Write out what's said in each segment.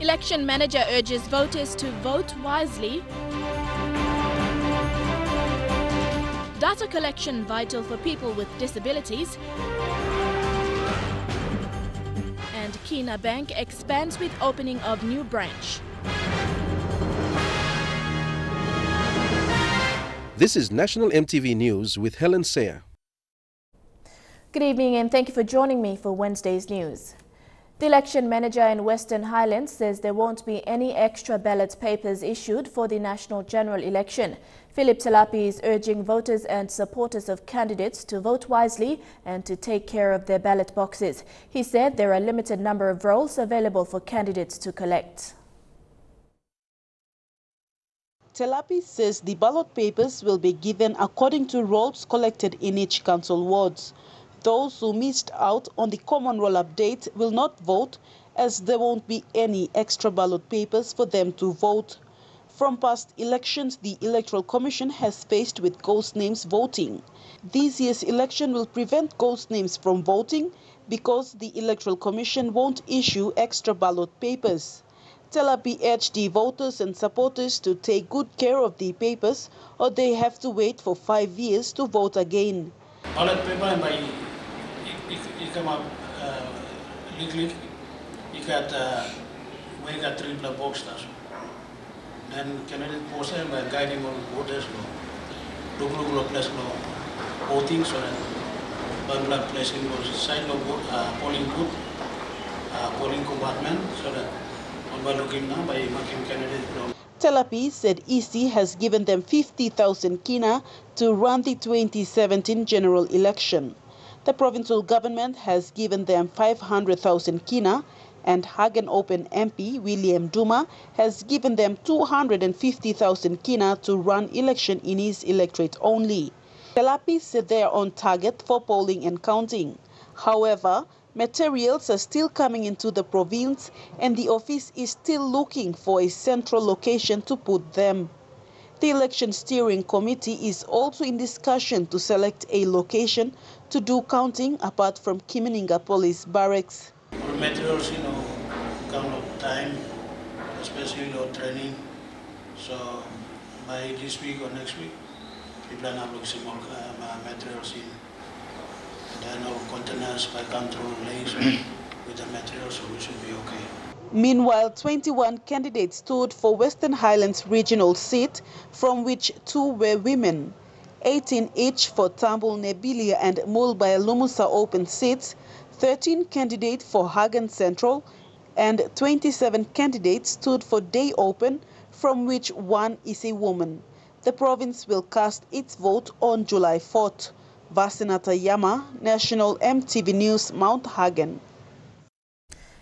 Election manager urges voters to vote wisely. Data collection vital for people with disabilities. And Kina Bank expands with opening of new branch. This is National EMTV News with Helen Sayer. Good evening and thank you for joining me for Wednesday's news. The election manager in Western Highlands says there won't be any extra ballot papers issued for the national general election. Philip Talapi is urging voters and supporters of candidates to vote wisely and to take care of their ballot boxes. He said there are a limited number of rolls available for candidates to collect. Talapi says the ballot papers will be given according to rolls collected in each council wards. Those who missed out on the common roll update will not vote, as there won't be any extra ballot papers for them to vote. From past elections, the Electoral Commission has faced with ghost names voting. This year's election will prevent ghost names from voting because the Electoral Commission won't issue extra ballot papers. Talapi urged the voters and supporters to take good care of the papers or they have to wait for 5 years to vote again. Ballot paper by come up legally, you got we got 3 black boxes. Then candidate post by guiding on voters local place voting so that Bangla placing was side of polling booth, polling compartment so that by looking now by making candidate. Talapi said EC has given them 50,000 kina to run the 2017 general election. The provincial government has given them 500,000 kina, and Hagen Open MP William Duma has given them 250,000 kina to run election in his electorate only. Talapi said they are on target for polling and counting. However, materials are still coming into the province and the office is still looking for a central location to put them. The Election Steering Committee is also in discussion to select a location to do counting apart from Kimininga Police Barracks. All materials, come of time, especially training. So by this week or next week, we plan to look some more materials in. Then our containers by control lays with the materials, so we should be okay. Meanwhile, 21 candidates stood for Western Highlands regional seat, from which 2 were women. 18 each for Tambul Nebilia and Mulbaya Lumusa open seats, 13 candidates for Hagen Central, and 27 candidates stood for Day Open, from which 1 is a woman. The province will cast its vote on July 4th. Vasinata Yama, National EMTV News, Mount Hagen.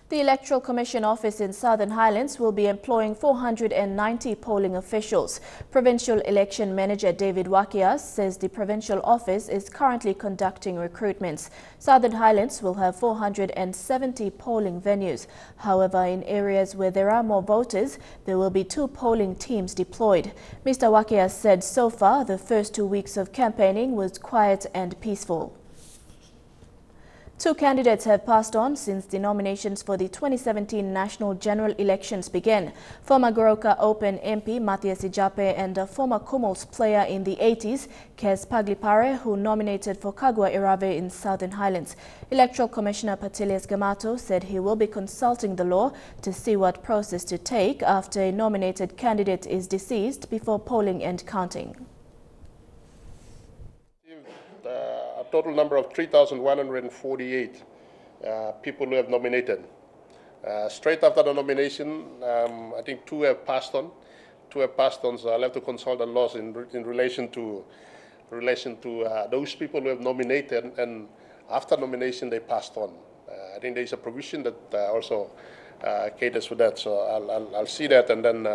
The Electoral Commission office in Southern Highlands will be employing 490 polling officials. Provincial Election Manager David Wakias says the provincial office is currently conducting recruitments. Southern Highlands will have 470 polling venues. However, in areas where there are more voters, there will be 2 polling teams deployed. Mr. Wakias said so far the first 2 weeks of campaigning was quiet and peaceful. 2 candidates have passed on since the nominations for the 2017 national general elections began. Former Goroka Open MP Matthias Ijape and a former Kumuls player in the 80s, Kes Paglipare, who nominated for Kagwa Irave in Southern Highlands. Electoral Commissioner Patilias Gamato said he will be consulting the law to see what process to take after a nominated candidate is deceased before polling and counting. A total number of 3,148 people who have nominated. Straight after the nomination, I think 2 have passed on. 2 have passed on, so I'll have to consult the laws in relation to those people who have nominated, and after nomination they passed on. I think there is a provision that also caters for that, so I'll see that and then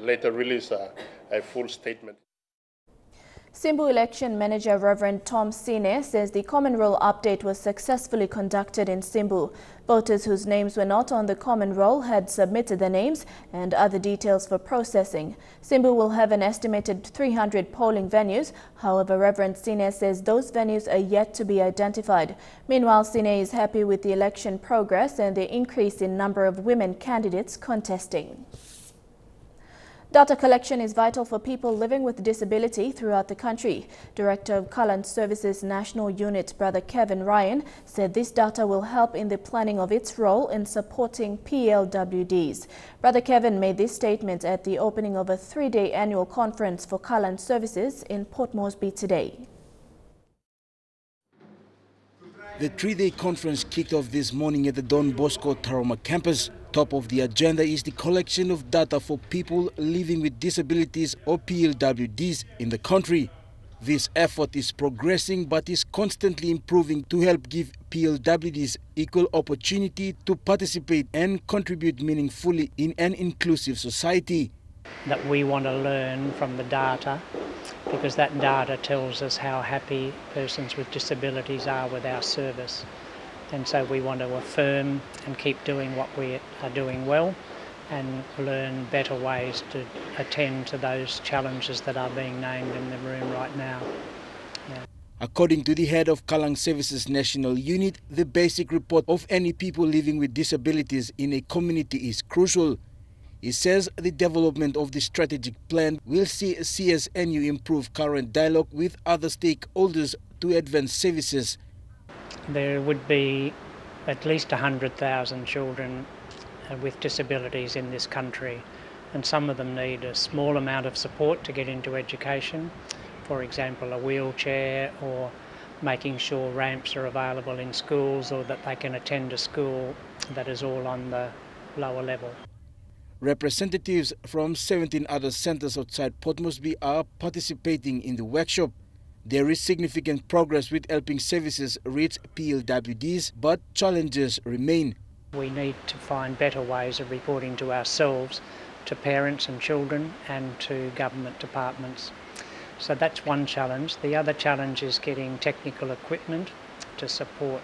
later release a full statement. Simbu Election Manager Reverend Tom Sine says the Common Roll update was successfully conducted in Simbu. Voters whose names were not on the Common Roll had submitted their names and other details for processing. Simbu will have an estimated 300 polling venues. However, Reverend Sine says those venues are yet to be identified. Meanwhile, Sine is happy with the election progress and the increase in number of women candidates contesting. Data collection is vital for people living with disability throughout the country. Director of Kalan Services National Unit, Brother Kevin Ryan, said this data will help in the planning of its role in supporting PLWDs. Brother Kevin made this statement at the opening of a 3-day annual conference for Kalan Services in Port Moresby today. The 3-day conference kicked off this morning at the Don Bosco Taroma campus. Top of the agenda is the collection of data for people living with disabilities or PLWDs in the country. This effort is progressing but is constantly improving to help give PLWDs equal opportunity to participate and contribute meaningfully in an inclusive society. That we want to learn from the data, because that data tells us how happy persons with disabilities are with our service. And so we want to affirm and keep doing what we are doing well and learn better ways to attend to those challenges that are being named in the room right now. Yeah. According to the head of Kalang Services National Unit, the basic report of any people living with disabilities in a community is crucial. He says the development of the strategic plan will see CSNU improve current dialogue with other stakeholders to advance services. There would be at least 100,000 children with disabilities in this country, and some of them need a small amount of support to get into education. For example, a wheelchair, or making sure ramps are available in schools, or that they can attend a school that is all on the lower level. Representatives from 17 other centres outside Port Moresby are participating in the workshop. There is significant progress with helping services reach PLWDs, but challenges remain. We need to find better ways of reporting to ourselves, to parents and children, and to government departments. So that's one challenge. The other challenge is getting technical equipment to support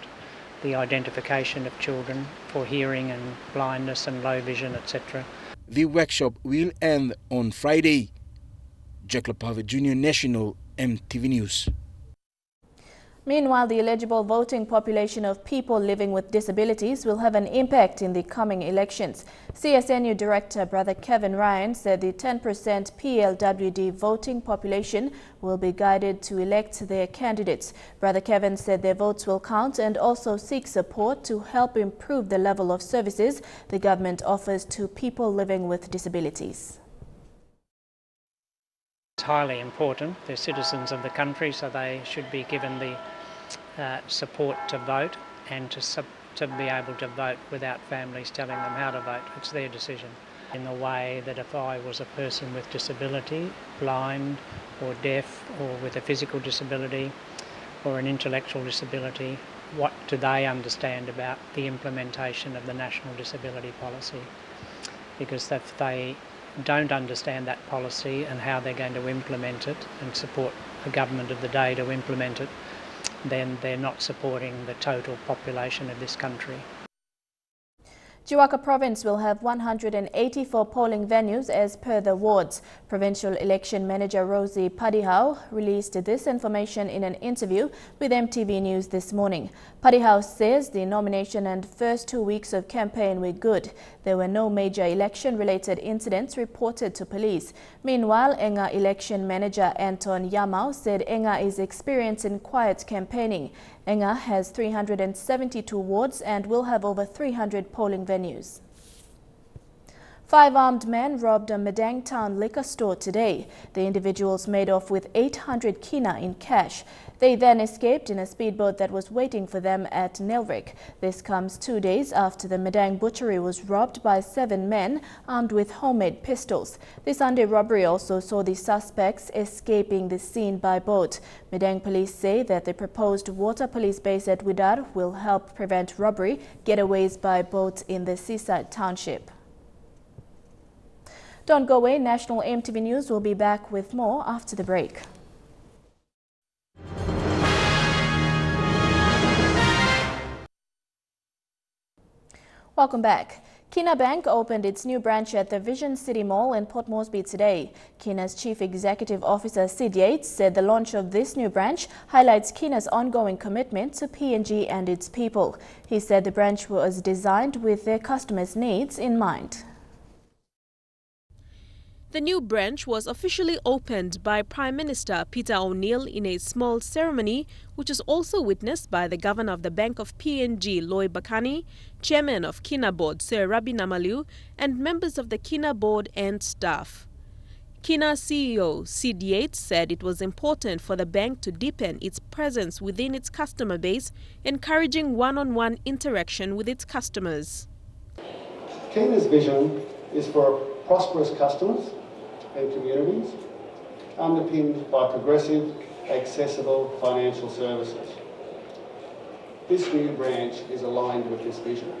the identification of children for hearing and blindness and low vision, etc. The workshop will end on Friday. Jack Lapave Jr. National EMTV News. Meanwhile, the eligible voting population of people living with disabilities will have an impact in the coming elections. CSNU Director Brother Kevin Ryan said the 10% PLWD voting population will be guided to elect their candidates. Brother Kevin said their votes will count and also seek support to help improve the level of services the government offers to people living with disabilities. It's highly important. They're citizens of the country, so they should be given the support to vote and to be able to vote without families telling them how to vote. It's their decision. In the way that if I was a person with disability, blind or deaf, or with a physical disability or an intellectual disability, what do they understand about the implementation of the National Disability Policy? Because if they don't understand that policy and how they're going to implement it and support the government of the day to implement it, then they're not supporting the total population of this country. Chiwaka Province will have 184 polling venues as per the wards. Provincial Election Manager Rosie Padihau released this information in an interview with EMTV News this morning. Padihau says the nomination and first 2 weeks of campaign were good. There were no major election-related incidents reported to police. Meanwhile, Enga Election Manager Anton Yamau said Enga is experiencing quiet campaigning. Enga has 372 wards and will have over 300 polling venues. 5 armed men robbed a Madang Town liquor store today. The individuals made off with 800 kina in cash. They then escaped in a speedboat that was waiting for them at Nelvik. This comes 2 days after the Madang butchery was robbed by 7 men armed with homemade pistols. The Sunday robbery also saw the suspects escaping the scene by boat. Madang police say that the proposed water police base at Widar will help prevent robbery getaways by boat in the seaside township. Don't go away. National EMTV News will be back with more after the break. Welcome back. Kina Bank opened its new branch at the Vision City Mall in Port Moresby today. Kina's Chief Executive Officer Sid Yates said the launch of this new branch highlights Kina's ongoing commitment to PNG and its people. He said the branch was designed with their customers' needs in mind. The new branch was officially opened by Prime Minister Peter O'Neill in a small ceremony, which was also witnessed by the Governor of the Bank of PNG, Loy Bakani, Chairman of Kina Board, Sir Rabi Namalu, and members of the Kina Board and staff. Kina CEO Sid Yates said it was important for the bank to deepen its presence within its customer base, encouraging one-on-one interaction with its customers. Kina's vision is for prosperous customers and communities, underpinned by progressive, accessible financial services. This new branch is aligned with this vision.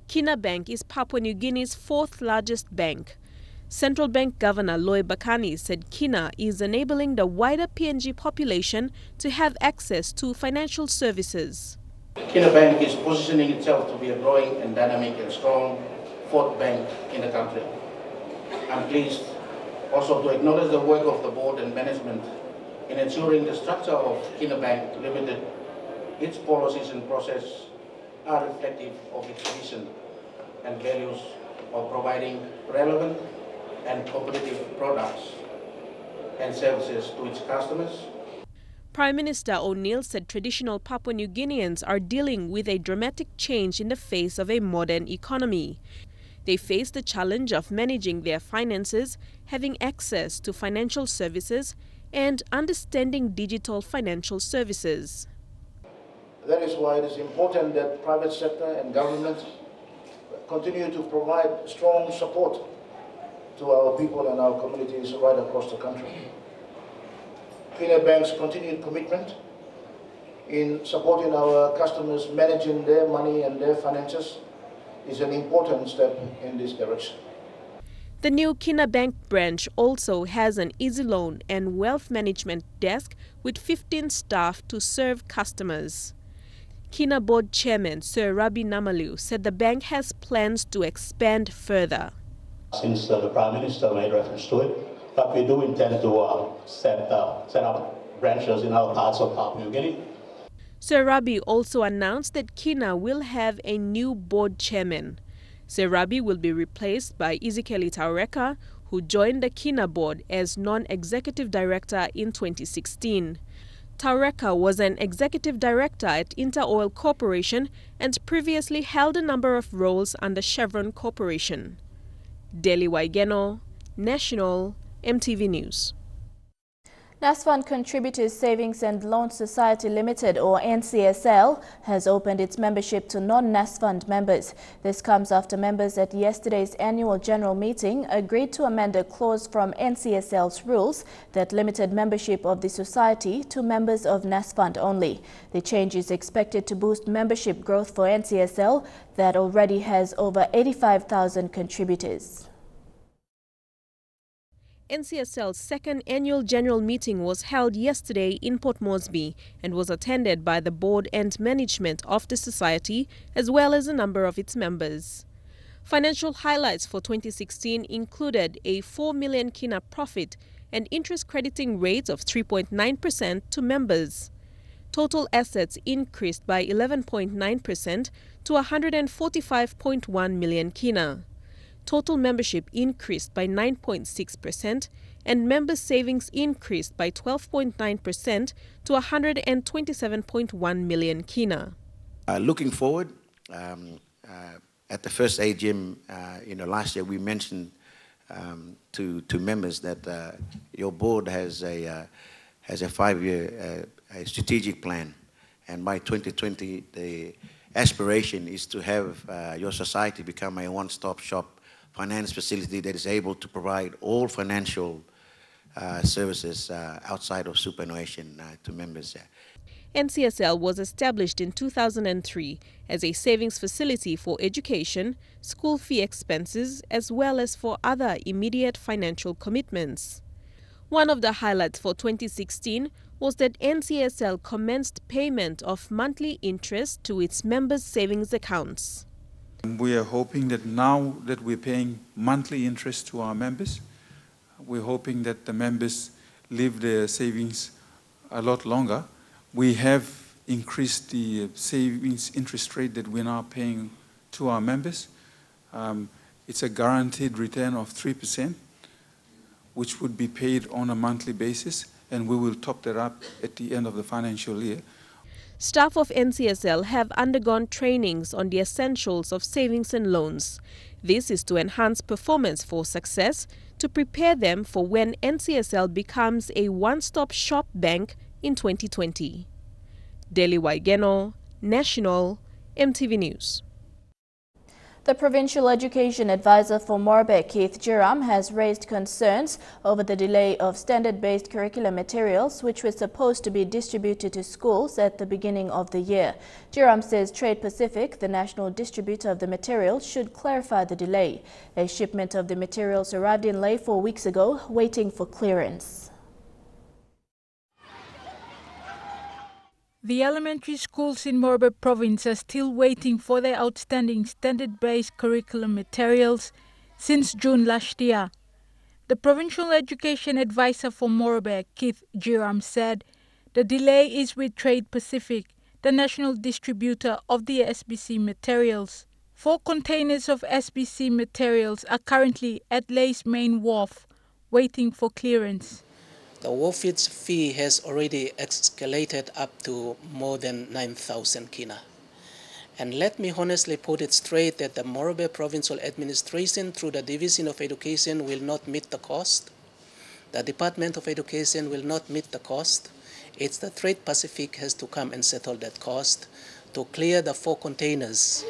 Kina Bank is Papua New Guinea's fourth largest bank. Central Bank Governor Loy Bakani said Kina is enabling the wider PNG population to have access to financial services. Kina Bank is positioning itself to be a growing and dynamic and strong fourth bank in the country. I'm pleased also to acknowledge the work of the board and management in ensuring the structure of Kina Bank Limited, its policies and process are reflective of its vision and values of providing relevant and competitive products and services to its customers. Prime Minister O'Neill said traditional Papua New Guineans are dealing with a dramatic change in the face of a modern economy. They face the challenge of managing their finances, having access to financial services, and understanding digital financial services. That is why it is important that private sector and governments continue to provide strong support to our people and our communities right across the country. Kina Bank's continued commitment in supporting our customers managing their money and their finances is an important step in this direction. The new Kina Bank branch also has an easy loan and wealth management desk with 15 staff to serve customers. Kina Board Chairman Sir Rabi Namalu said the bank has plans to expand further. Since the Prime Minister made reference to it, but we do intend to set up branches in other parts of Papua New Guinea. Sir Rabi also announced that Kina will have a new board chairman. Sir Rabi will be replaced by Ezekiel Taureka, who joined the Kina board as non-executive director in 2016. Taureka was an executive director at Interoil Corporation and previously held a number of roles under Chevron Corporation. Deli Waigeno, National, EMTV News. NASFund Contributors Savings and Loan Society Limited, or NCSL, has opened its membership to non-NASFund members. This comes after members at yesterday's annual general meeting agreed to amend a clause from NCSL's rules that limited membership of the society to members of NASFund only. The change is expected to boost membership growth for NCSL that already has over 85,000 contributors. NCSL's second annual general meeting was held yesterday in Port Moresby and was attended by the board and management of the society as well as a number of its members. Financial highlights for 2016 included a 4 million Kina profit and interest crediting rate of 3.9% to members. Total assets increased by 11.9% to 145.1 million Kina. Total membership increased by 9.6% and member savings increased by 12.9% to 127.1 million Kina. Looking forward, at the first AGM, last year we mentioned to members that your board has a 5-year strategic plan, and by 2020 the aspiration is to have your society become a one-stop shop finance facility that is able to provide all financial services outside of superannuation to members. NCSL was established in 2003 as a savings facility for education, school fee expenses, as well as for other immediate financial commitments. One of the highlights for 2016 was that NCSL commenced payment of monthly interest to its members' savings accounts. We are hoping that now that we're paying monthly interest to our members, we're hoping that the members leave their savings a lot longer. We have increased the savings interest rate that we're now paying to our members. It's a guaranteed return of 3%, which would be paid on a monthly basis, and we will top that up at the end of the financial year. Staff of NCSL have undergone trainings on the essentials of savings and loans. This is to enhance performance for success, to prepare them for when NCSL becomes a one-stop shop bank in 2020. Deli Waigeno, National, EMTV News. The Provincial Education Advisor for Morbe, Keith Jiram, has raised concerns over the delay of standard-based curriculum materials which were supposed to be distributed to schools at the beginning of the year. Jiram says Trade Pacific, the national distributor of the materials, should clarify the delay. A shipment of the materials arrived in Lae 4 weeks ago, waiting for clearance. The elementary schools in Morbe province are still waiting for their outstanding standard-based curriculum materials since June last year. The Provincial Education Advisor for Morbe, Keith Jiram, said the delay is with Trade Pacific, the national distributor of the SBC materials. 4 containers of SBC materials are currently at Lae's main wharf, waiting for clearance. The wharfage fee has already escalated up to more than 9,000 Kina. And let me honestly put it straight that the Morbe Provincial Administration through the Division of Education will not meet the cost. The Department of Education will not meet the cost. It's the Trade Pacific has to come and settle that cost to clear the 4 containers.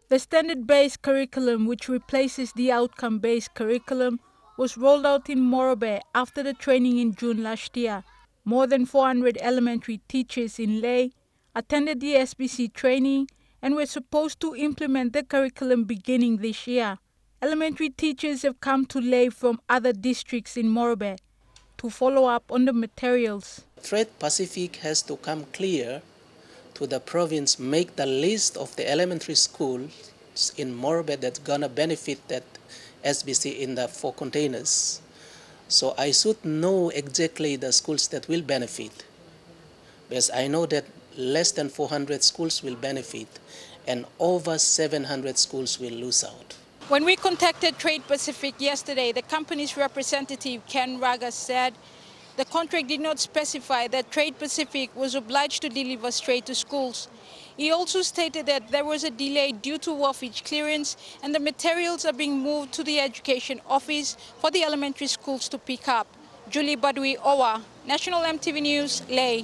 The standard-based curriculum, which replaces the outcome-based curriculum, was rolled out in Morbe after the training in June last year. More than 400 elementary teachers in Lae attended the SBC training and were supposed to implement the curriculum beginning this year. Elementary teachers have come to Lae from other districts in Morbe to follow up on the materials. Trade Pacific has to come clear to the province, make the list of the elementary schools in Morbe that's gonna benefit that SBC in the 4 containers. So I should know exactly the schools that will benefit, because I know that less than 400 schools will benefit and over 700 schools will lose out. When we contacted Trade Pacific yesterday, the company's representative Ken Raga said the contract did not specify that Trade Pacific was obliged to deliver straight to schools. He also stated that there was a delay due to wharfage clearance and the materials are being moved to the Education Office for the elementary schools to pick up. Julie Badui Owa, National EMTV News, Lae.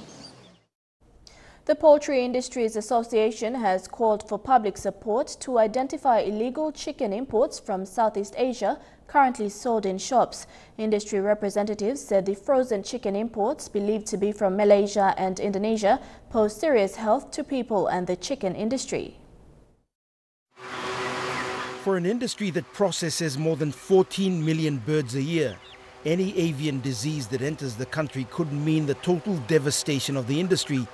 The Poultry Industries Association has called for public support to identify illegal chicken imports from Southeast Asia currently sold in shops. Industry representatives said the frozen chicken imports, believed to be from Malaysia and Indonesia, pose serious health to people and the chicken industry. For an industry that processes more than 14 million birds a year, any avian disease that enters the country could mean the total devastation of the industry.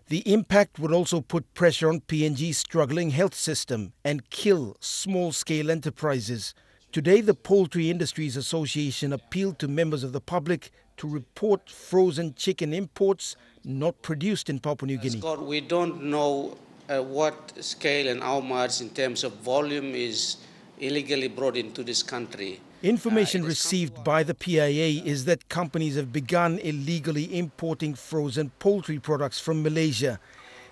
The impact would also put pressure on PNG's struggling health system and kill small-scale enterprises. Today, the Poultry Industries Association appealed to members of the public to report frozen chicken imports not produced in Papua New Guinea. Scott, we don't know what scale and how much in terms of volume is illegally brought into this country. Information received by the PIA is that companies have begun illegally importing frozen poultry products from Malaysia.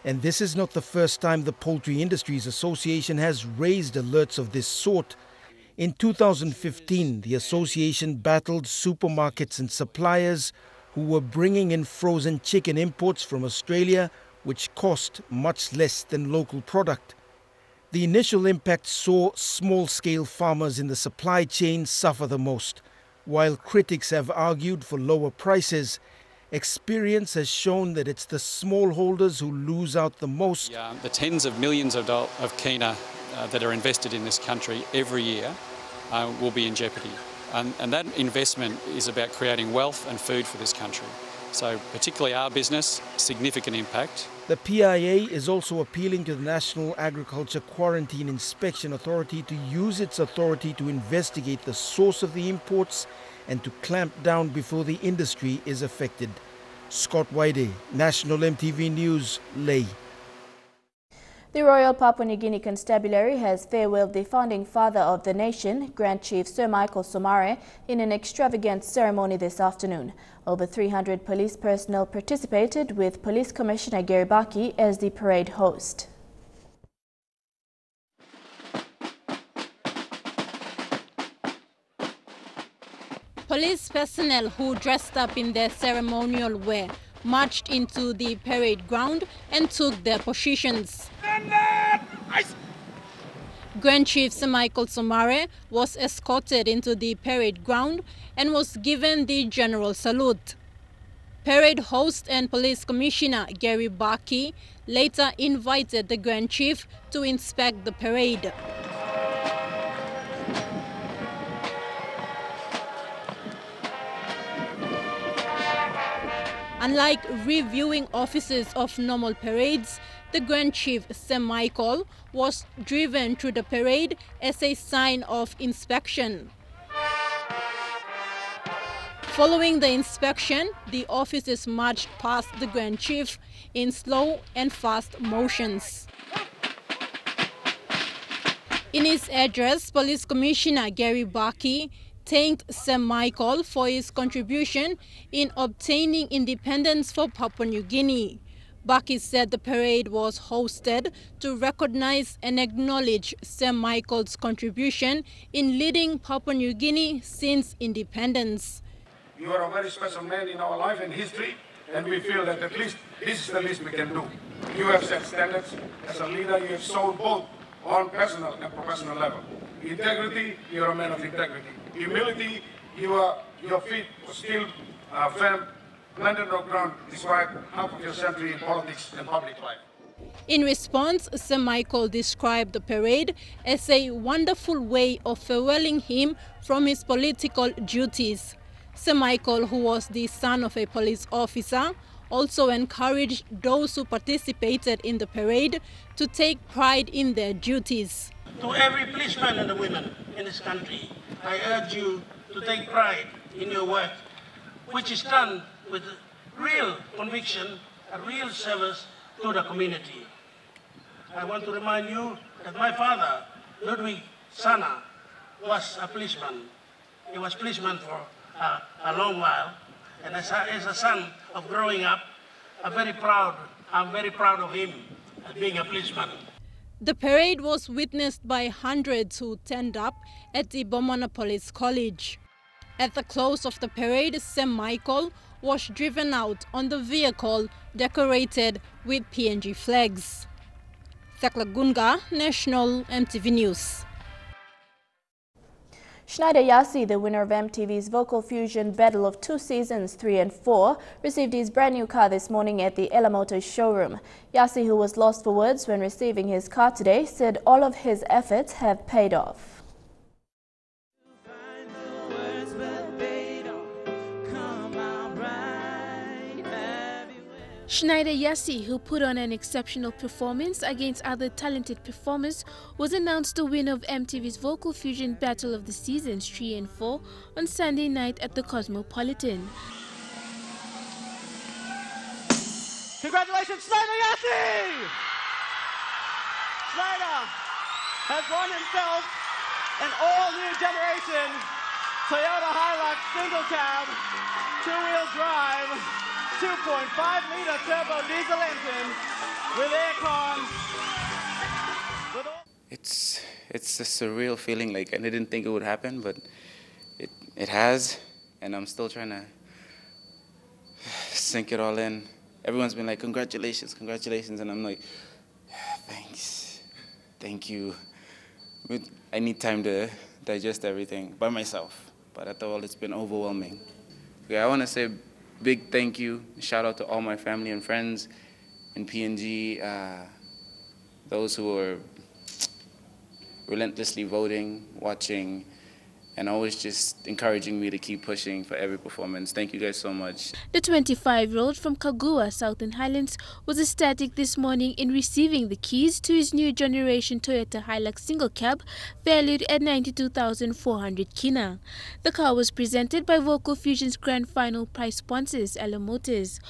And this is not the first time the Poultry Industries Association has raised alerts of this sort. In 2015, the association battled supermarkets and suppliers who were bringing in frozen chicken imports from Australia, which cost much less than local product. The initial impact saw small-scale farmers in the supply chain suffer the most. While critics have argued for lower prices, experience has shown that it's the smallholders who lose out the most. The tens of millions of Kina that are invested in this country every year will be in jeopardy. And that investment is about creating wealth and food for this country. So particularly our business, significant impact. The PIA is also appealing to the National Agriculture Quarantine Inspection Authority to use its authority to investigate the source of the imports and to clamp down before the industry is affected. Scott Waide, National MTV News, Lae. The Royal Papua New Guinea Constabulary has farewelled the founding father of the nation, Grand Chief Sir Michael Somare, in an extravagant ceremony this afternoon. Over 300 police personnel participated, with Police Commissioner Gary Baki as the parade host. Police personnel who dressed up in their ceremonial wear marched into the parade ground and took their positions. Grand Chief Sir Michael Somare was escorted into the parade ground and was given the general salute. Parade host and Police Commissioner Gary Baki later invited the Grand Chief to inspect the parade. Unlike reviewing officers of normal parades, the Grand Chief Sir Michael was driven through the parade as a sign of inspection. Following the inspection, the officers marched past the Grand Chief in slow and fast motions. In his address, Police Commissioner Gary Baki thanked Sir Michael for his contribution in obtaining independence for Papua New Guinea. Baki said the parade was hosted to recognize and acknowledge Sir Michael's contribution in leading Papua New Guinea since independence. You are a very special man in our life and history, and we feel that at least this is the least we can do. You have set standards. As a leader, you have shown both on personal and professional level. Integrity, you are a man of integrity. Humility, your feet were still firm, planted on ground despite half of your century in politics and public life. In response, Sir Michael described the parade as a wonderful way of farewelling him from his political duties. Sir Michael, who was the son of a police officer, also encouraged those who participated in the parade to take pride in their duties. To every policeman and the women in this country, I urge you to take pride in your work, which is done with real conviction and real service to the community. I want to remind you that my father, Ludwig Sana, was a policeman. He was policeman for a long while, and as a son of growing up, I'm very proud of him as being a policeman. The parade was witnessed by hundreds who turned up at the Bomana Police College. At the close of the parade, Sir Michael was driven out on the vehicle decorated with PNG flags. Thakla Gunga, National MTV News. Schneider Yassi, the winner of MTV's Vocal Fusion Battle of 2 Seasons 3 and 4, received his brand new car this morning at the Ella Motors showroom. Yassi, who was lost for words when receiving his car today, said all of his efforts have paid off. Schneider Yassi, who put on an exceptional performance against other talented performers, was announced the winner of MTV's Vocal Fusion Battle of the Seasons 3 and 4 on Sunday night at the Cosmopolitan. Congratulations, Schneider Yassi! Schneider has won himself an all-new generation Toyota Hilux single cab, two-wheel drive, 2.5-liter turbo diesel engine with aircon. It's a surreal feeling, like I didn't think it would happen, but it has, and I'm still trying to sink it all in. Everyone's been like, congratulations, congratulations, and I'm like, thanks, thank you. I need time to digest everything by myself, but at all, it's been overwhelming. Okay, I want to say big thank you, shout out to all my family and friends in PNG, those who are relentlessly voting, watching, and always just encouraging me to keep pushing for every performance. Thank you guys so much. The 25-year-old from Kagua, Southern Highlands, was ecstatic this morning in receiving the keys to his new generation Toyota Hilux single cab valued at 92,400 Kina. The car was presented by Vocal Fusion's grand final prize sponsors, Ella Motors.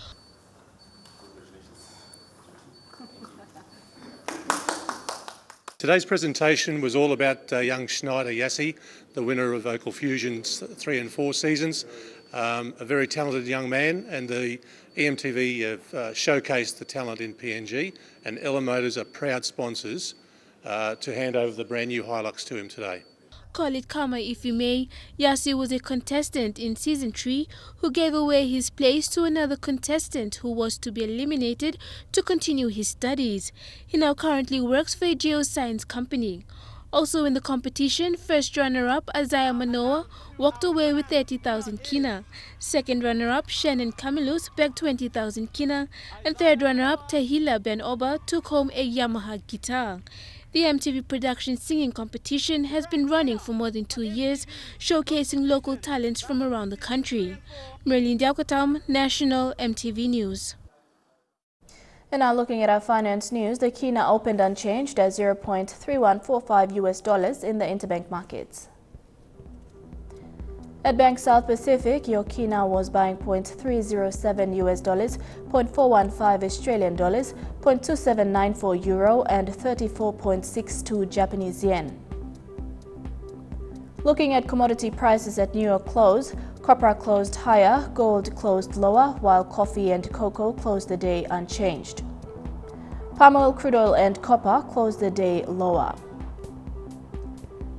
Today's presentation was all about young Schneider Yassi, the winner of Vocal Fusion's 3 and 4 seasons. A very talented young man, and the EMTV have showcased the talent in PNG, and Ella Motors are proud sponsors to hand over the brand new Hilux to him today. Call it karma if you may, Yassi was a contestant in Season 3 who gave away his place to another contestant who was to be eliminated to continue his studies. He now currently works for a geoscience company. Also in the competition, first runner-up Isaiah Manoa walked away with 30,000 Kina. Second runner-up Shannon Camillus bagged 20,000 Kina. And third runner-up Tahila Ben Oba took home a Yamaha guitar. The MTV production singing competition has been running for more than 2 years, showcasing local talents from around the country. Merlin Diaukatam, National MTV News. And now looking at our finance news, the Kina opened unchanged at $0.3145 US in the interbank markets. At Bank South Pacific, your Kina was buying $0.307 US, $0.415 Australian dollars, $0.2794 euro, and 34.62 Japanese yen. Looking at commodity prices at New York close, copper closed higher, gold closed lower, while coffee and cocoa closed the day unchanged. Palm oil, crude oil, and copper closed the day lower.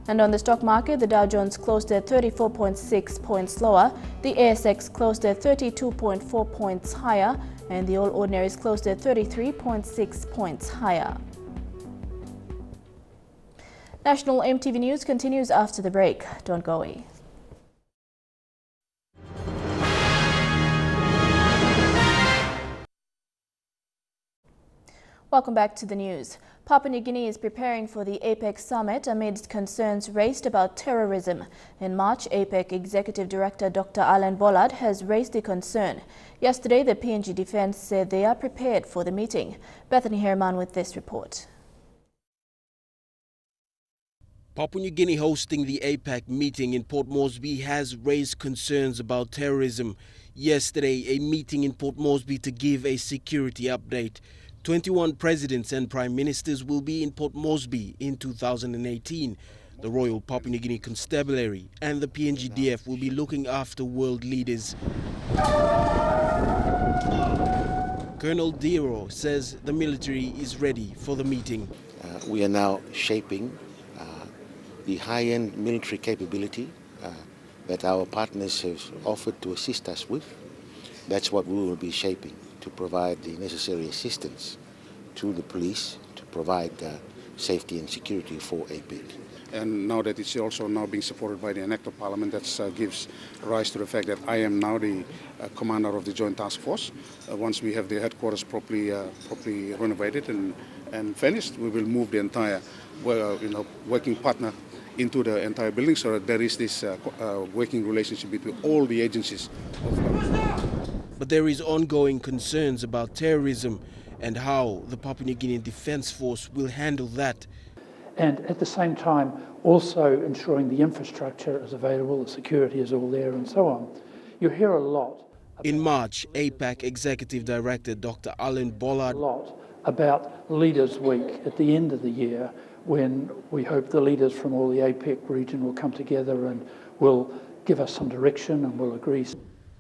And on the stock market, the Dow Jones closed at 34.6 points lower, the ASX closed at 32.4 points higher, and the All Ordinaries closed at 33.6 points higher. National MTV News continues after the break. Don't go away. Welcome back to the news. Papua New Guinea is preparing for the APEC summit amid concerns raised about terrorism. In March, APEC Executive Director Dr. Alan Bollard has raised the concern. Yesterday, the PNG Defence said they are prepared for the meeting. Bethany Herman with this report. Papua New Guinea hosting the APEC meeting in Port Moresby has raised concerns about terrorism. Yesterday, a meeting in Port Moresby to give a security update. 21 presidents and prime ministers will be in Port Moresby in 2018. The Royal Papua New Guinea Constabulary and the PNGDF will be looking after world leaders. Colonel Diro says the military is ready for the meeting. We are now shaping the high-end military capability that our partners have offered to assist us with. That's what we will be shaping, to provide the necessary assistance to the police to provide safety and security for APEC. And now that it's also now being supported by the Act of Parliament, that gives rise to the fact that I am now the commander of the Joint Task Force. Once we have the headquarters properly renovated and finished, we will move the entire working partner into the entire building, so that there is this working relationship between all the agencies of government. But there is ongoing concerns about terrorism and how the Papua New Guinea Defence Force will handle that. And at the same time, also ensuring the infrastructure is available, the security is all there and so on. You hear a lot. In March, APAC Executive Director Dr. Alan Bollard about Leaders Week at the end of the year, when we hope the leaders from all the APEC region will come together and will give us some direction and will agree.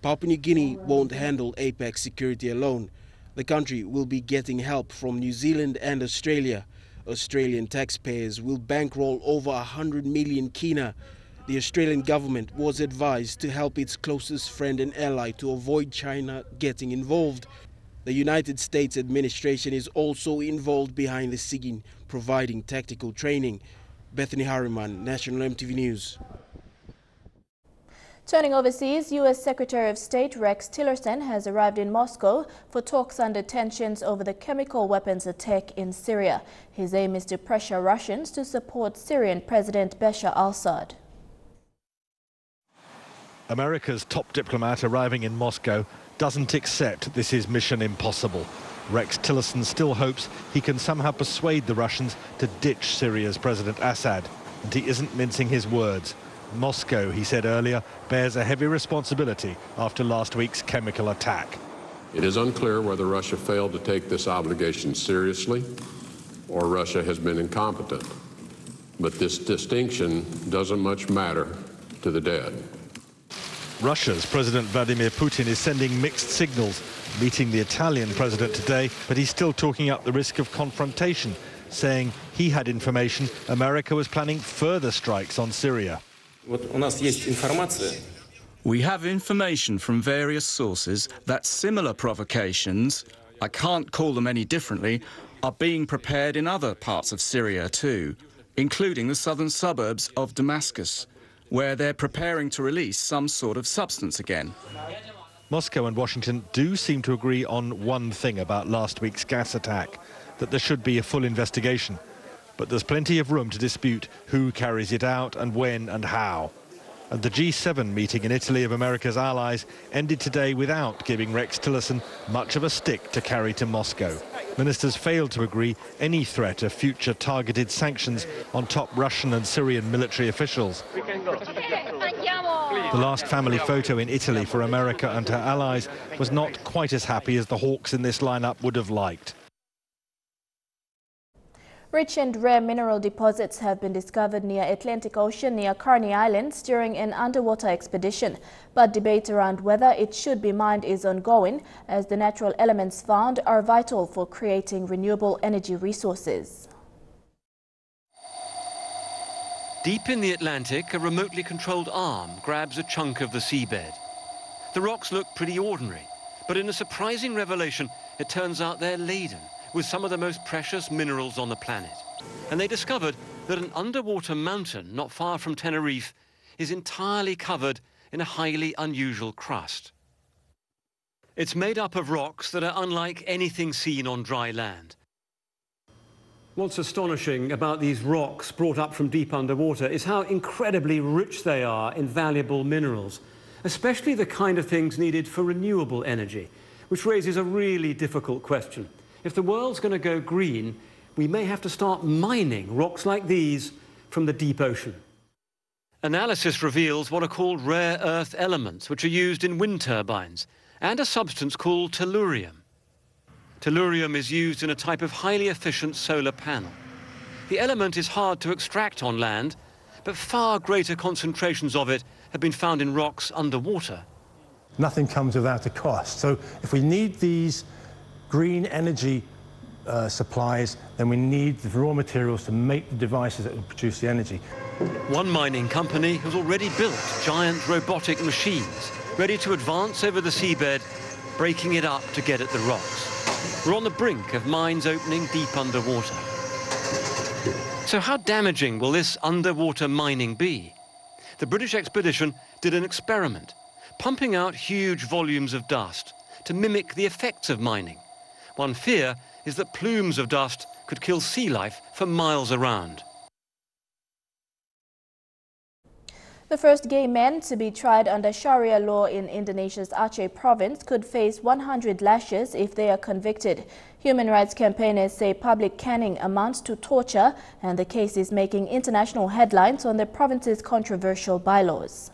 Papua New Guinea won't handle APEC security alone. The country will be getting help from New Zealand and Australia. Australian taxpayers will bankroll over 100 million Kina. The Australian government was advised to help its closest friend and ally to avoid China getting involved. The United States administration is also involved behind the scene, providing tactical training. Bethany Harriman, National MTV News. Turning overseas, U.S. Secretary of State Rex Tillerson has arrived in Moscow for talks under tensions over the chemical weapons attack in Syria. His aim is to pressure Russians to support Syrian President Bashar al-Assad. America's top diplomat arriving in Moscow doesn't accept this is mission impossible. Rex Tillerson still hopes he can somehow persuade the Russians to ditch Syria's President Assad. And he isn't mincing his words. Moscow, he said earlier, bears a heavy responsibility after last week's chemical attack. It is unclear whether Russia failed to take this obligation seriously or Russia has been incompetent. But this distinction doesn't much matter to the dead. Russia's President Vladimir Putin is sending mixed signals, meeting the Italian president today, but he's still talking up the risk of confrontation, saying he had information America was planning further strikes on Syria. We have information from various sources that similar provocations, I can't call them any differently, are being prepared in other parts of Syria too, including the southern suburbs of Damascus, where they're preparing to release some sort of substance again. Moscow and Washington do seem to agree on one thing about last week's gas attack, that there should be a full investigation. But there's plenty of room to dispute who carries it out and when and how. And the G7 meeting in Italy of America's allies ended today without giving Rex Tillerson much of a stick to carry to Moscow. Ministers failed to agree any threat of future targeted sanctions on top Russian and Syrian military officials. The last family photo in Italy for America and her allies was not quite as happy as the hawks in this lineup would have liked. Rich and rare mineral deposits have been discovered near Atlantic Ocean near Carney Islands during an underwater expedition. But debate around whether it should be mined is ongoing, as the natural elements found are vital for creating renewable energy resources. Deep in the Atlantic, a remotely controlled arm grabs a chunk of the seabed. The rocks look pretty ordinary, but in a surprising revelation, it turns out they're laden with some of the most precious minerals on the planet. And they discovered that an underwater mountain not far from Tenerife is entirely covered in a highly unusual crust. It's made up of rocks that are unlike anything seen on dry land. What's astonishing about these rocks brought up from deep underwater is how incredibly rich they are in valuable minerals, especially the kind of things needed for renewable energy, which raises a really difficult question. If the world's going to go green, we may have to start mining rocks like these from the deep ocean. Analysis reveals what are called rare earth elements, which are used in wind turbines, and a substance called tellurium. Tellurium is used in a type of highly efficient solar panel. The element is hard to extract on land, but far greater concentrations of it have been found in rocks underwater. Nothing comes without a cost. So if we need these green energy supplies, then we need the raw materials to make the devices that will produce the energy. One mining company has already built giant robotic machines ready to advance over the seabed, breaking it up to get at the rocks. We're on the brink of mines opening deep underwater. So how damaging will this underwater mining be? The British expedition did an experiment, pumping out huge volumes of dust to mimic the effects of mining. One fear is that plumes of dust could kill sea life for miles around. The first gay men to be tried under Sharia law in Indonesia's Aceh province could face 100 lashes if they are convicted. Human rights campaigners say public caning amounts to torture, and the case is making international headlines on the province's controversial bylaws.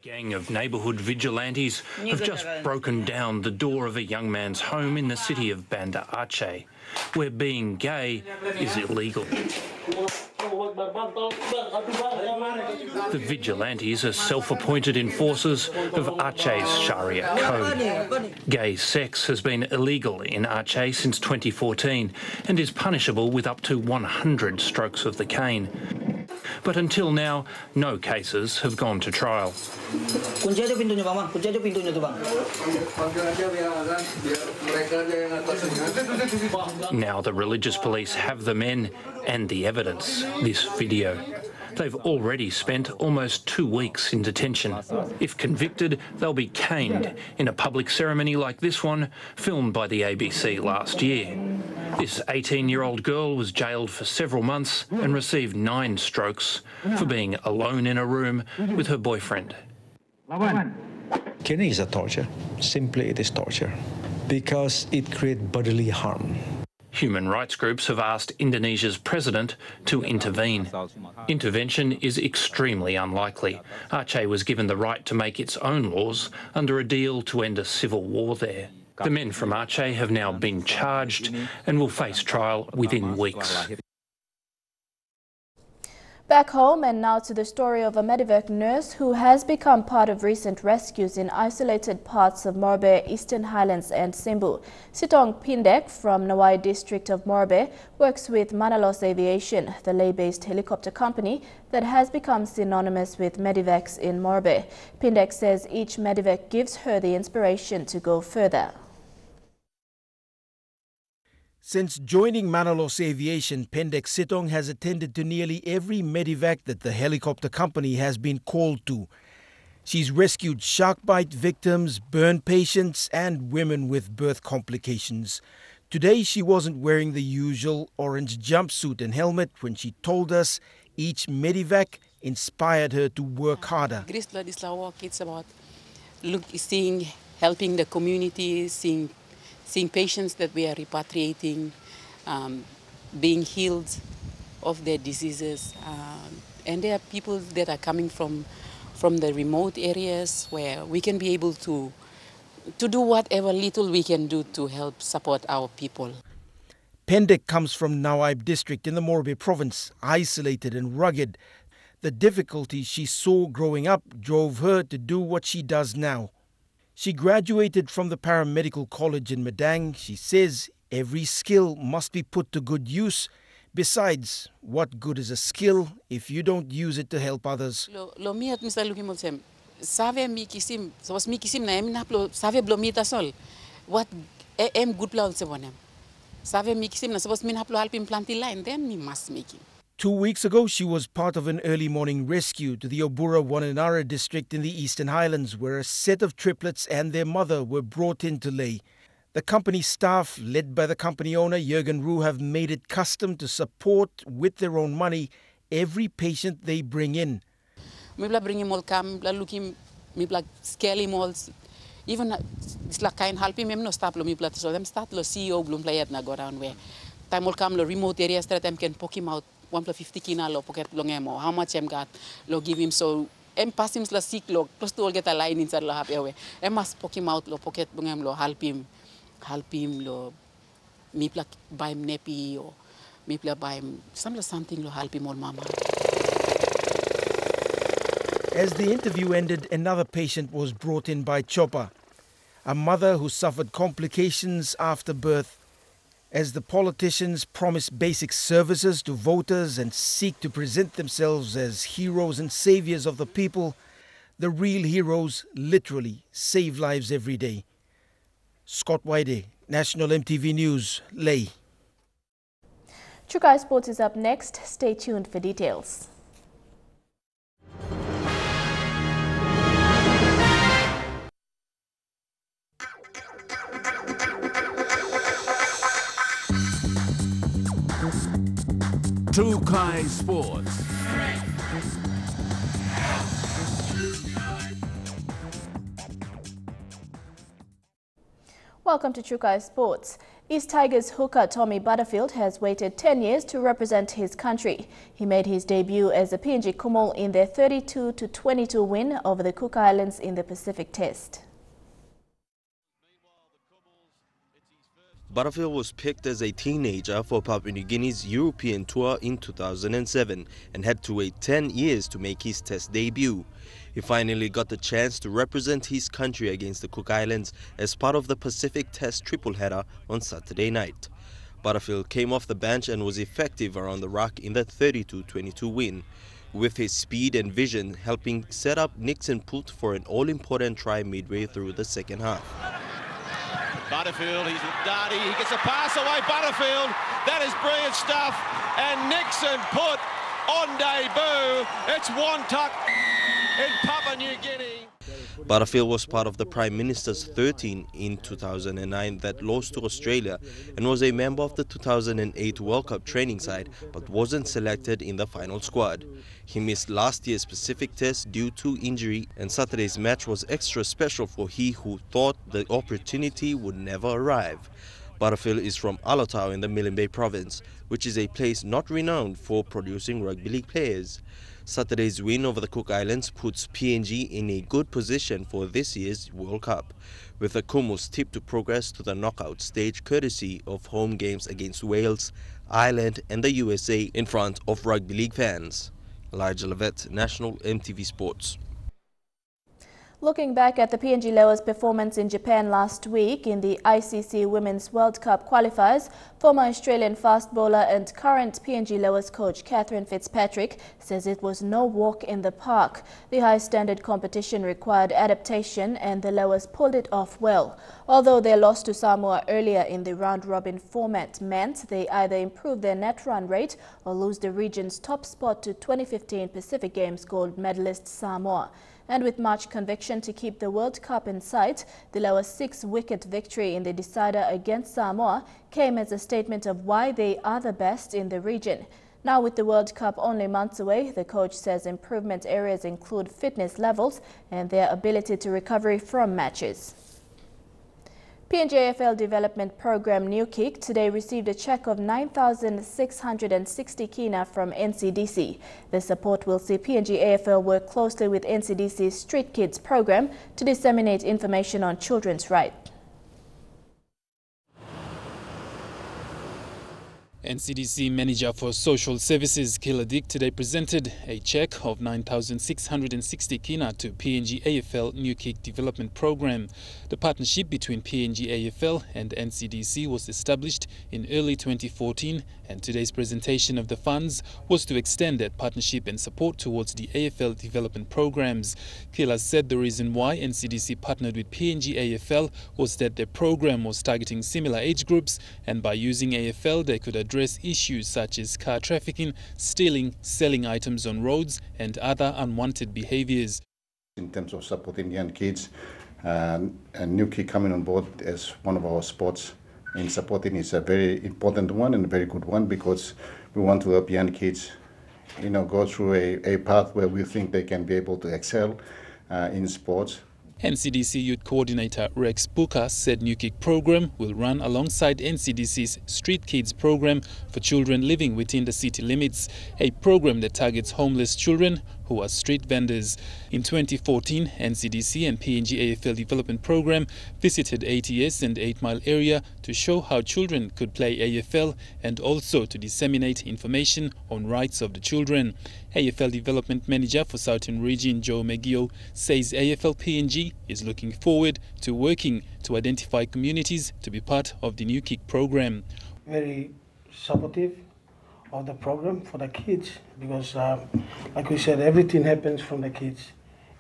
A gang of neighbourhood vigilantes have just broken down the door of a young man's home in the city of Banda Aceh, where being gay is illegal. The vigilantes are self-appointed enforcers of Aceh's Sharia code. Gay sex has been illegal in Aceh since 2014 and is punishable with up to 100 strokes of the cane. But until now, no cases have gone to trial. Now the religious police have the men and the evidence, this video. They've already spent almost 2 weeks in detention. If convicted, they'll be caned in a public ceremony like this one, filmed by the ABC last year. This 18-year-old girl was jailed for several months and received 9 strokes for being alone in a room with her boyfriend. Killing is a torture. Simply, it is torture because it creates bodily harm. Human rights groups have asked Indonesia's president to intervene. Intervention is extremely unlikely. Aceh was given the right to make its own laws under a deal to end a civil war there. The men from Aceh have now been charged and will face trial within weeks. Back home and now to the story of a medevac nurse who has become part of recent rescues in isolated parts of Morbe, Eastern Highlands and Simbu. Sitong Pindek from Nawai district of Morbe works with Manalos Aviation, the Leh-based helicopter company that has become synonymous with medevacs in Morbe. Pindek says each medevac gives her the inspiration to go further. Since joining Manalos Aviation, Pendek Sitong has attended to nearly every medevac that the helicopter company has been called to. She's rescued shark bite victims, burn patients and women with birth complications. Today she wasn't wearing the usual orange jumpsuit and helmet when she told us each medevac inspired her to work harder. This walk, it's about helping the community, seeing patients that we are repatriating, being healed of their diseases. And there are people that are coming from the remote areas where we can be able to do whatever little we can do to help support our people. Pendek comes from Nawai district in the Morbe province, isolated and rugged. The difficulties she saw growing up drove her to do what she does now. She graduated from the paramedical college in Madang. She says every skill must be put to good use. Besides, what good is a skill if you don't use it to help others? What good plan then we must make it. 2 weeks ago, she was part of an early morning rescue to the Obura Wananara district in the Eastern Highlands, where a set of triplets and their mother were brought into Leh. The company staff, led by the company owner, Jürgen Ruh, have made it custom to support, with their own money, every patient they bring in. Even it's like kind helping me no stop lo mi plat so them start lo CEO blum play na go down where time will come lo remote areas that them can poke him out 150 kina lo pocket lo ngemo how much em got lo give him so em pass him la sick lo plus to all get a line inside lo happy away em must poke him out lo pocket lo ngem lo help him lo mi plat buy him nepi or mi plat buy him something lo help him on mama. As the interview ended, another patient was brought in by chopper, a mother who suffered complications after birth. As the politicians promise basic services to voters and seek to present themselves as heroes and saviors of the people, the real heroes literally save lives every day. Scott Waide, National EMTV News, Leh. Chukai Sports is up next. Stay tuned for details. Chukai Sports. Welcome to Chukai Sports. East Tigers hooker Tommy Butterfield has waited 10 years to represent his country. He made his debut as a PNG Kumul in their 32-22 win over the Cook Islands in the Pacific Test. Butterfield was picked as a teenager for Papua New Guinea's European tour in 2007 and had to wait 10 years to make his Test debut. He finally got the chance to represent his country against the Cook Islands as part of the Pacific Test triple header on Saturday night. Butterfield came off the bench and was effective around the ruck in the 32-22 win, with his speed and vision helping set up Nixon Put for an all-important try midway through the second half. Butterfield, he's darty, he gets a pass away, Butterfield, that is brilliant stuff, and Nixon Put on debut, it's Wontuck in Papua New Guinea. Butterfield was part of the Prime Minister's 13 in 2009 that lost to Australia and was a member of the 2008 World Cup training side but wasn't selected in the final squad. He missed last year's Pacific Test due to injury, and Saturday's match was extra special for he who thought the opportunity would never arrive. Butterfield is from Alotau in the Milne Bay province, which is a place not renowned for producing rugby league players. Saturday's win over the Cook Islands puts PNG in a good position for this year's World Cup, with the Kumos tipped to progress to the knockout stage courtesy of home games against Wales, Ireland and the USA in front of rugby league fans. Elijah Levitt, National EMTV Sports. Looking back at the PNG Leo's performance in Japan last week in the ICC Women's World Cup qualifiers, former Australian fast bowler and current PNG Leo's coach Catherine Fitzpatrick says it was no walk in the park. The high-standard competition required adaptation and the Leo's pulled it off well. Although their loss to Samoa earlier in the round-robin format meant they either improve their net run rate or lose the region's top spot to 2015 Pacific Games gold medalist Samoa. And with much conviction to keep the World Cup in sight, the Leo's 6-wicket victory in the decider against Samoa came as a statement of why they are the best in the region. Now with the World Cup only months away, the coach says improvement areas include fitness levels and their ability to recover from matches. PNG AFL Development Program New Kick today received a cheque of 9,660 Kina from NCDC. The support will see PNG AFL work closely with NCDC's Street Kids program to disseminate information on children's rights. NCDC Manager for Social Services Kila Dick today presented a cheque of 9,660 Kina to PNG AFL New Kick Development Program. The partnership between PNG AFL and NCDC was established in early 2014, and today's presentation of the funds was to extend that partnership and support towards the AFL development programs. Kila said the reason why NCDC partnered with PNG AFL was that their program was targeting similar age groups, and by using AFL they could address issues such as car trafficking, stealing, selling items on roads and other unwanted behaviors. In terms of supporting young kids, and New Kick coming on board as one of our sports in supporting is a very important one and a very good one, because we want to help young kids, go through a path where we think they can be able to excel in sports. NCDC Youth Coordinator Rex Puka said New Kick program will run alongside NCDC's Street Kids program for children living within the city limits, a program that targets homeless children who are street vendors. In 2014, NCDC and PNG AFL Development Program visited ATS and 8 Mile area to show how children could play AFL and also to disseminate information on rights of the children. AFL Development Manager for Southern Region Joe McGill says AFL PNG is looking forward to working to identify communities to be part of the New Kick program. Very supportive of the program for the kids, because like we said, everything happens from the kids.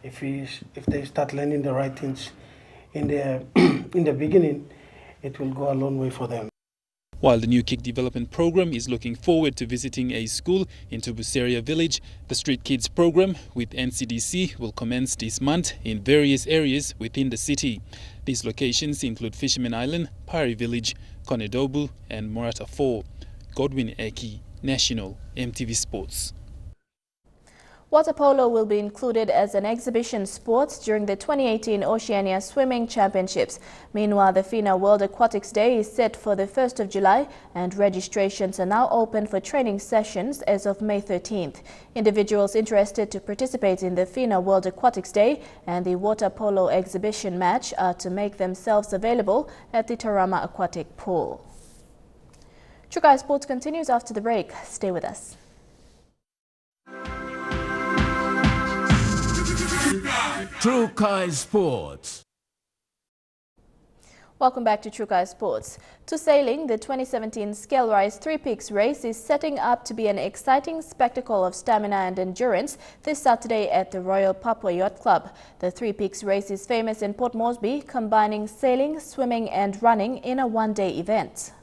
If they start learning the right things in the beginning, it will go a long way for them. While the New Kick Development Program is looking forward to visiting a school in Tubuseria Village, the Street Kids program with NCDC will commence this month in various areas within the city. These locations include Fisherman Island, Pari Village, Konedobu and Morata 4. Godwin Eki, National EMTV Sports. Water polo will be included as an exhibition sport during the 2018 Oceania Swimming Championships. Meanwhile, the FINA World Aquatics Day is set for the 1st of July and registrations are now open for training sessions as of May 13th. Individuals interested to participate in the FINA World Aquatics Day and the water polo exhibition match are to make themselves available at the Tarama Aquatic Pool. True Guy Sports continues after the break. Stay with us. True Guy Sports. Welcome back to True Guy Sports. To sailing, the 2017 Scale Rise Three Peaks race is setting up to be an exciting spectacle of stamina and endurance this Saturday at the Royal Papua Yacht Club. The Three Peaks race is famous in Port Moresby, combining sailing, swimming and running in a one-day event.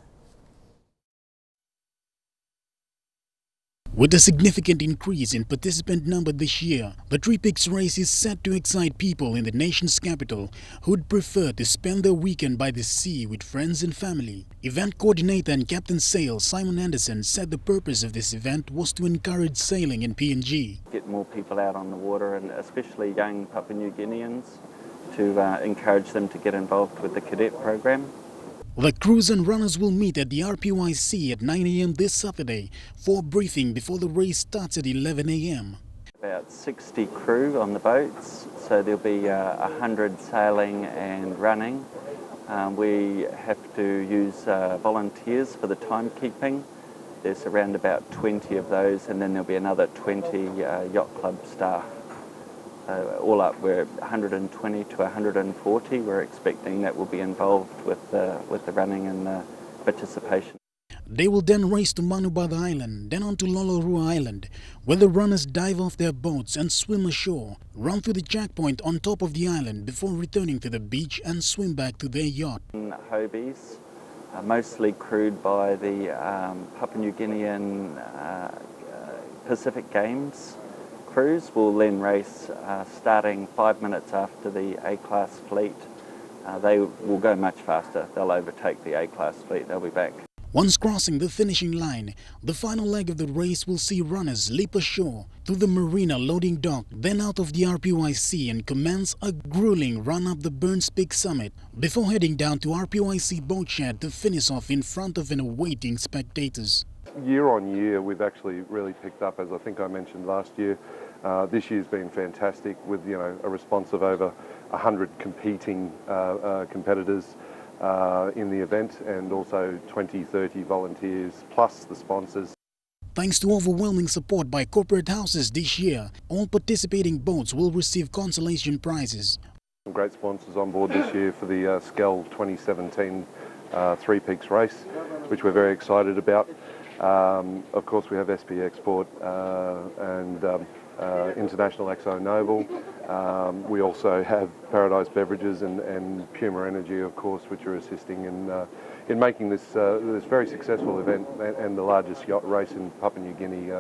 With a significant increase in participant number this year, the Three Peaks race is set to excite people in the nation's capital who'd prefer to spend their weekend by the sea with friends and family. Event coordinator and captain sail Simon Anderson said the purpose of this event was to encourage sailing in PNG. Get more people out on the water, and especially young Papua New Guineans, to encourage them to get involved with the cadet program. The crews and runners will meet at the RPYC at 9 a.m. this Saturday for a briefing before the race starts at 11 a.m. About 60 crew on the boats, so there'll be 100 sailing and running. We have to use volunteers for the timekeeping. There's around about 20 of those, and then there'll be another 20 yacht club staff. All up, we're 120 to 140. We're expecting that will be involved with the running and the participation. They will then race to Manubada Island, then on to Lolorua Island, where the runners dive off their boats and swim ashore, run through the checkpoint on top of the island before returning to the beach and swim back to their yacht. Hobies, mostly crewed by the Papua New Guinean Pacific Games. Crews will then race starting 5 minutes after the A-class fleet. They will go much faster. They'll overtake the A-class fleet. They'll be back. Once crossing the finishing line, the final leg of the race will see runners leap ashore to the marina loading dock, then out of the RPYC and commence a grueling run up the Burns Peak summit before heading down to RPYC boat shed to finish off in front of an awaiting spectators. Year on year, we've actually really picked up, as I think I mentioned last year. This year's been fantastic with a response of over 100 competing competitors in the event, and also 20-30 volunteers plus the sponsors. Thanks to overwhelming support by corporate houses this year, all participating boats will receive consolation prizes. Some great sponsors on board this year for the SCEL 2017 Three Peaks race, which we're very excited about. Of course, we have SP Export and International Exo Noble. We also have Paradise Beverages and Puma Energy, of course, which are assisting in making this very successful event and the largest yacht race in Papua New Guinea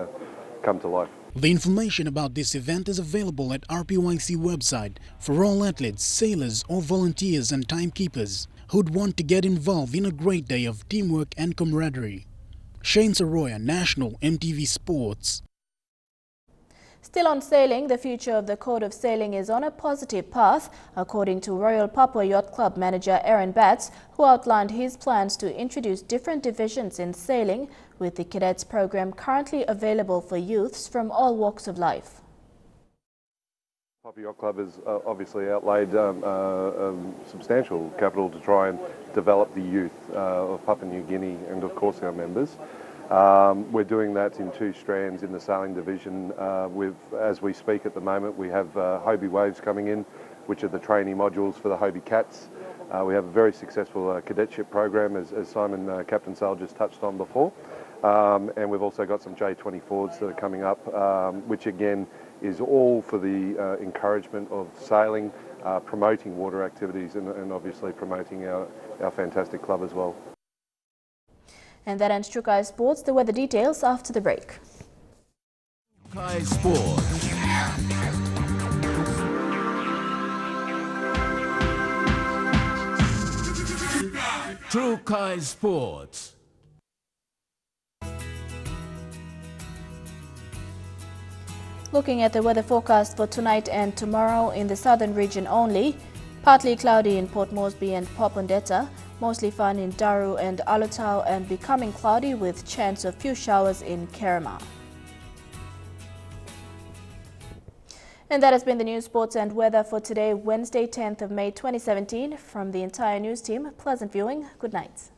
come to life. The information about this event is available at RPYC website for all athletes, sailors or volunteers and timekeepers who'd want to get involved in a great day of teamwork and camaraderie. Shane Saroya, National EMTV Sports. Still on sailing, the future of the Code of Sailing is on a positive path, according to Royal Papua Yacht Club manager Aaron Batts, who outlined his plans to introduce different divisions in sailing, with the cadets program currently available for youths from all walks of life. Papua Yacht Club has obviously outlaid substantial capital to try and develop the youth of Papua New Guinea and of course our members. We're doing that in two strands in the sailing division. As we speak at the moment, we have Hobie Waves coming in, which are the trainee modules for the Hobie Cats. We have a very successful cadetship program, as Simon Captain Sale just touched on before. And we've also got some J24s that are coming up, which again is all for the encouragement of sailing, promoting water activities and obviously promoting our fantastic club as well. And that ends Trukai Sports. The weather details after the break. Trukai Sports. Trukai Sports. Looking at the weather forecast for tonight and tomorrow in the southern region only, partly cloudy in Port Moresby and Popondetta, mostly fun in Daru and Alotau, and becoming cloudy with chance of few showers in Kerema. And that has been the news, sports and weather for today, Wednesday, 10th of May 2017. From the entire news team, pleasant viewing. Good night.